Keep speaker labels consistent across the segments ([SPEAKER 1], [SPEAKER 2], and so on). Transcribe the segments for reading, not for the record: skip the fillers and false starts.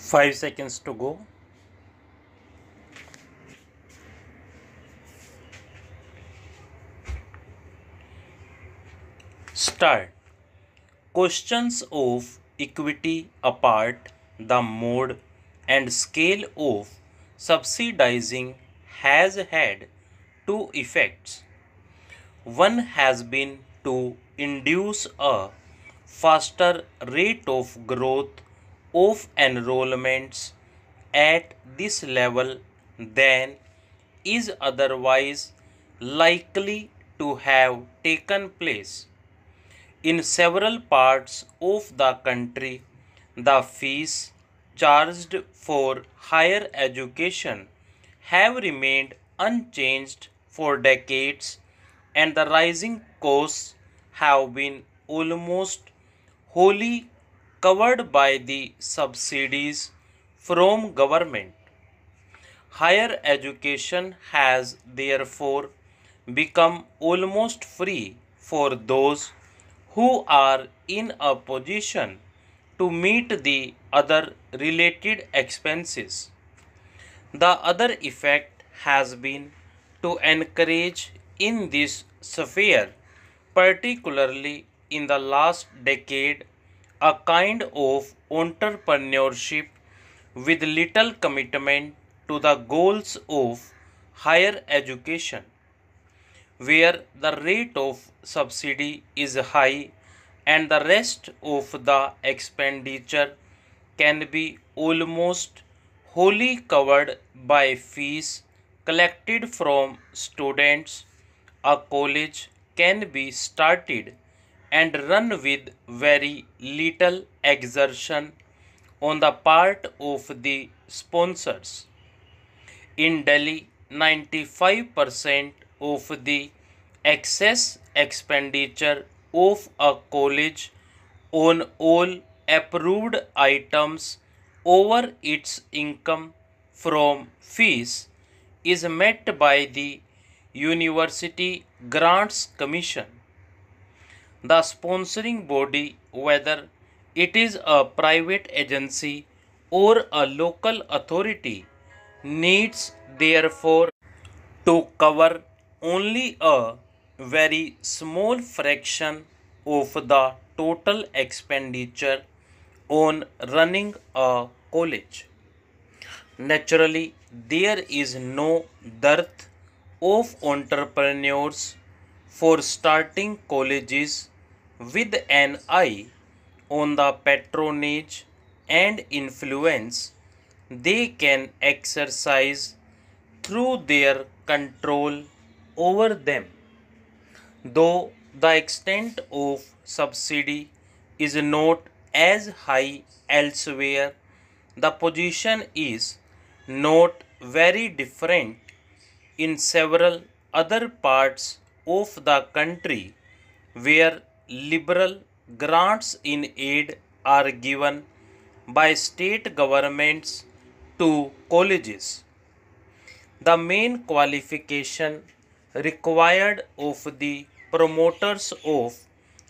[SPEAKER 1] 5 seconds to go. Start. Questions of equity apart, the mode and scale of subsidizing has had two effects. One has been to induce a faster rate of growth of enrollments at this level than is otherwise likely to have taken place. In several parts of the country, the fees charged for higher education have remained unchanged for decades, and the rising costs have been almost wholly covered by the subsidies from government. Higher education has therefore become almost free for those who are in a position to meet the other related expenses. The other effect has been to encourage in this sphere, particularly in the last decade, a kind of entrepreneurship with little commitment to the goals of higher education, where the rate of subsidy is high and the rest of the expenditure can be almost wholly covered by fees collected from students. A college can be started and run with very little exertion on the part of the sponsors. In Delhi, 95% of the excess expenditure of a college on all approved items over its income from fees is met by the University Grants Commission. The sponsoring body, whether it is a private agency or a local authority, needs therefore to cover only a very small fraction of the total expenditure on running a college. Naturally, there is no dearth of entrepreneurs for starting colleges with an eye on the patronage and influence they can exercise through their control over them. Though the extent of subsidy is not as high elsewhere, the position is not very different in several other parts of the country where liberal grants in aid are given by state governments to colleges. The main qualification required of the promoters of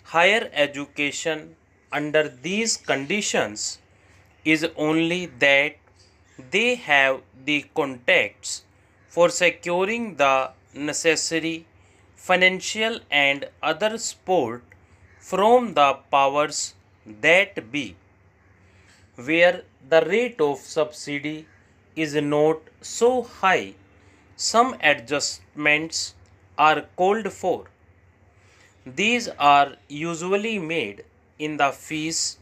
[SPEAKER 1] higher education under these conditions is only that they have the contacts for securing the necessary financial and other support from the powers that be, where the rate of subsidy is not so high. Some adjustments are called for. These are usually made in the fees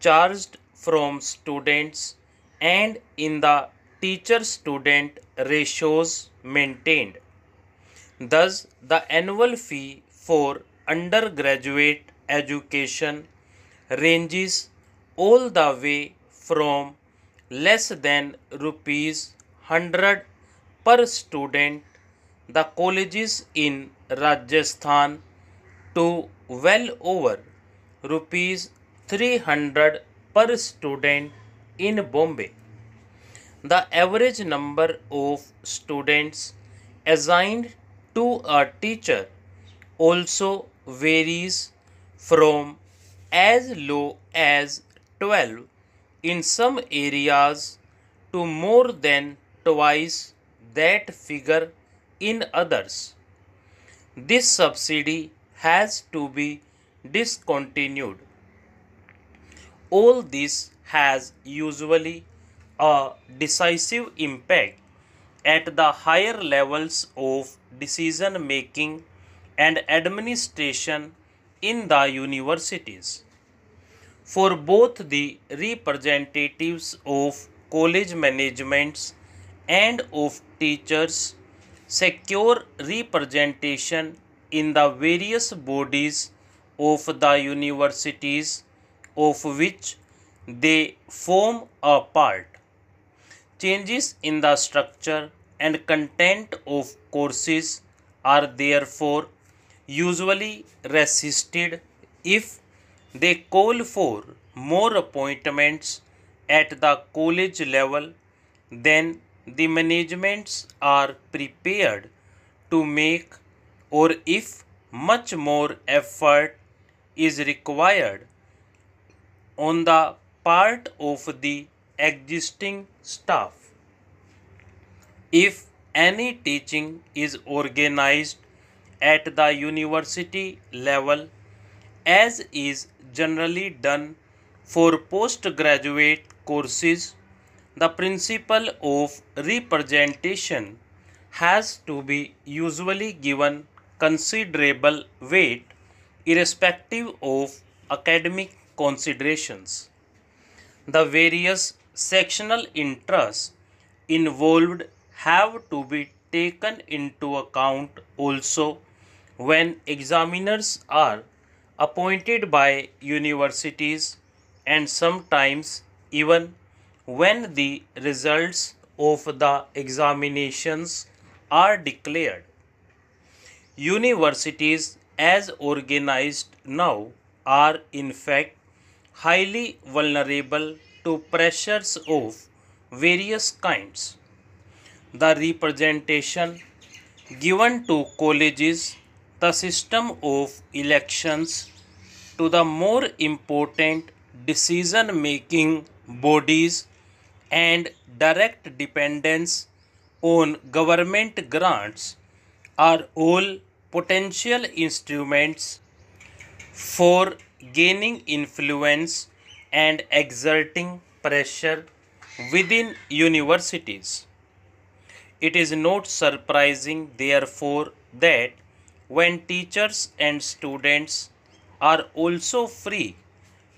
[SPEAKER 1] charged from students and in the teacher student ratios maintained. Thus, the annual fee for undergraduate education ranges all the way from less than rupees 100 per student, the colleges in Rajasthan, to well over rupees 300 per student in Bombay. The average number of students assigned to a teacher also varies from as low as 12 in some areas to more than twice that figure in others. This subsidy has to be discontinued. All this has usually a decisive impact at the higher levels of decision making and administration in the universities. For both the representatives of college managements and of teachers, secure representation in the various bodies of the universities of which they form a part. Changes in the structure and content of courses are therefore usually resisted if they call for more appointments at the college level than the managements are prepared to make, or if much more effort is required on the part of the existing staff. If any teaching is organized at the university level, as is generally done for postgraduate courses, the principle of representation has to be usually given considerable weight irrespective of academic considerations. The various sectional interests involved have to be taken into account also when examiners are appointed by universities, and sometimes even when the results of the examinations are declared. Universities, as organized now, are in fact highly vulnerable to pressures of various kinds. The representation given to colleges, the system of elections to the more important decision making bodies, and direct dependence on government grants are all potential instruments for gaining influence and exerting pressure within universities. It is not surprising, therefore, that when teachers and students are also free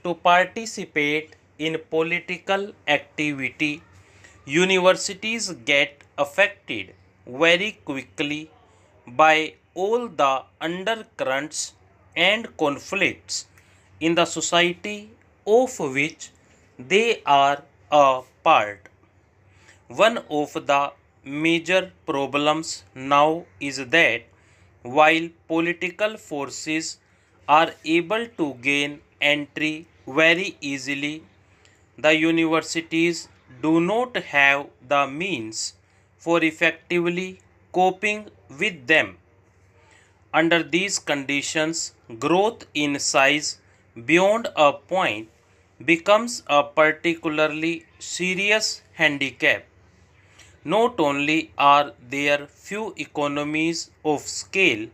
[SPEAKER 1] to participate in political activity, universities get affected very quickly by all the undercurrents and conflicts in the society of which they are a part. One of the major problems now is that while political forces are able to gain entry very easily, the universities do not have the means for effectively coping with them. Under these conditions, growth in size beyond a point becomes a particularly serious handicap. Not only are there few economies of scale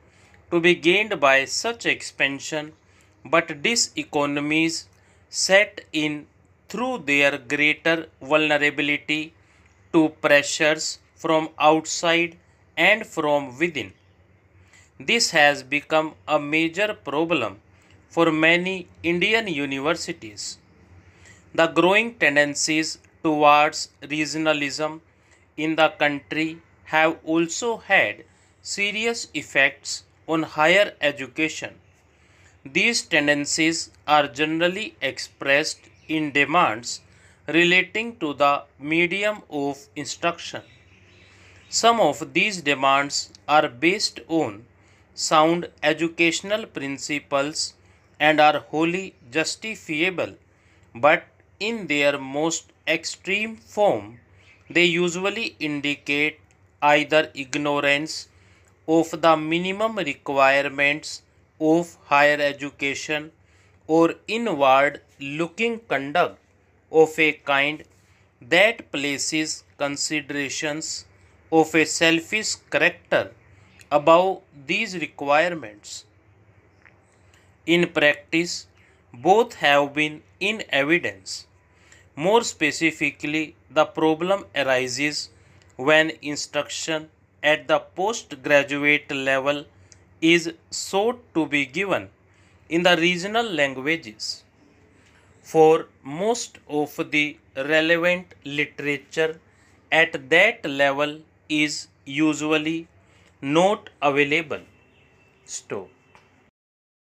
[SPEAKER 1] to be gained by such expansion, but these economies set in through their greater vulnerability to pressures from outside and from within. This has become a major problem for many Indian universities. The growing tendencies towards regionalism in the country have also had serious effects on higher education. These tendencies are generally expressed in demands relating to the medium of instruction. Some of these demands are based on sound educational principles and are wholly justifiable, but in their most extreme form, they usually indicate either ignorance of the minimum requirements of higher education or inward looking conduct of a kind that places considerations of a selfish character above these requirements. In practice, both have been in evidence. More specifically, the problem arises when instruction at the postgraduate level is sought to be given in the regional languages. For most of the relevant literature at that level is usually not available. Stop.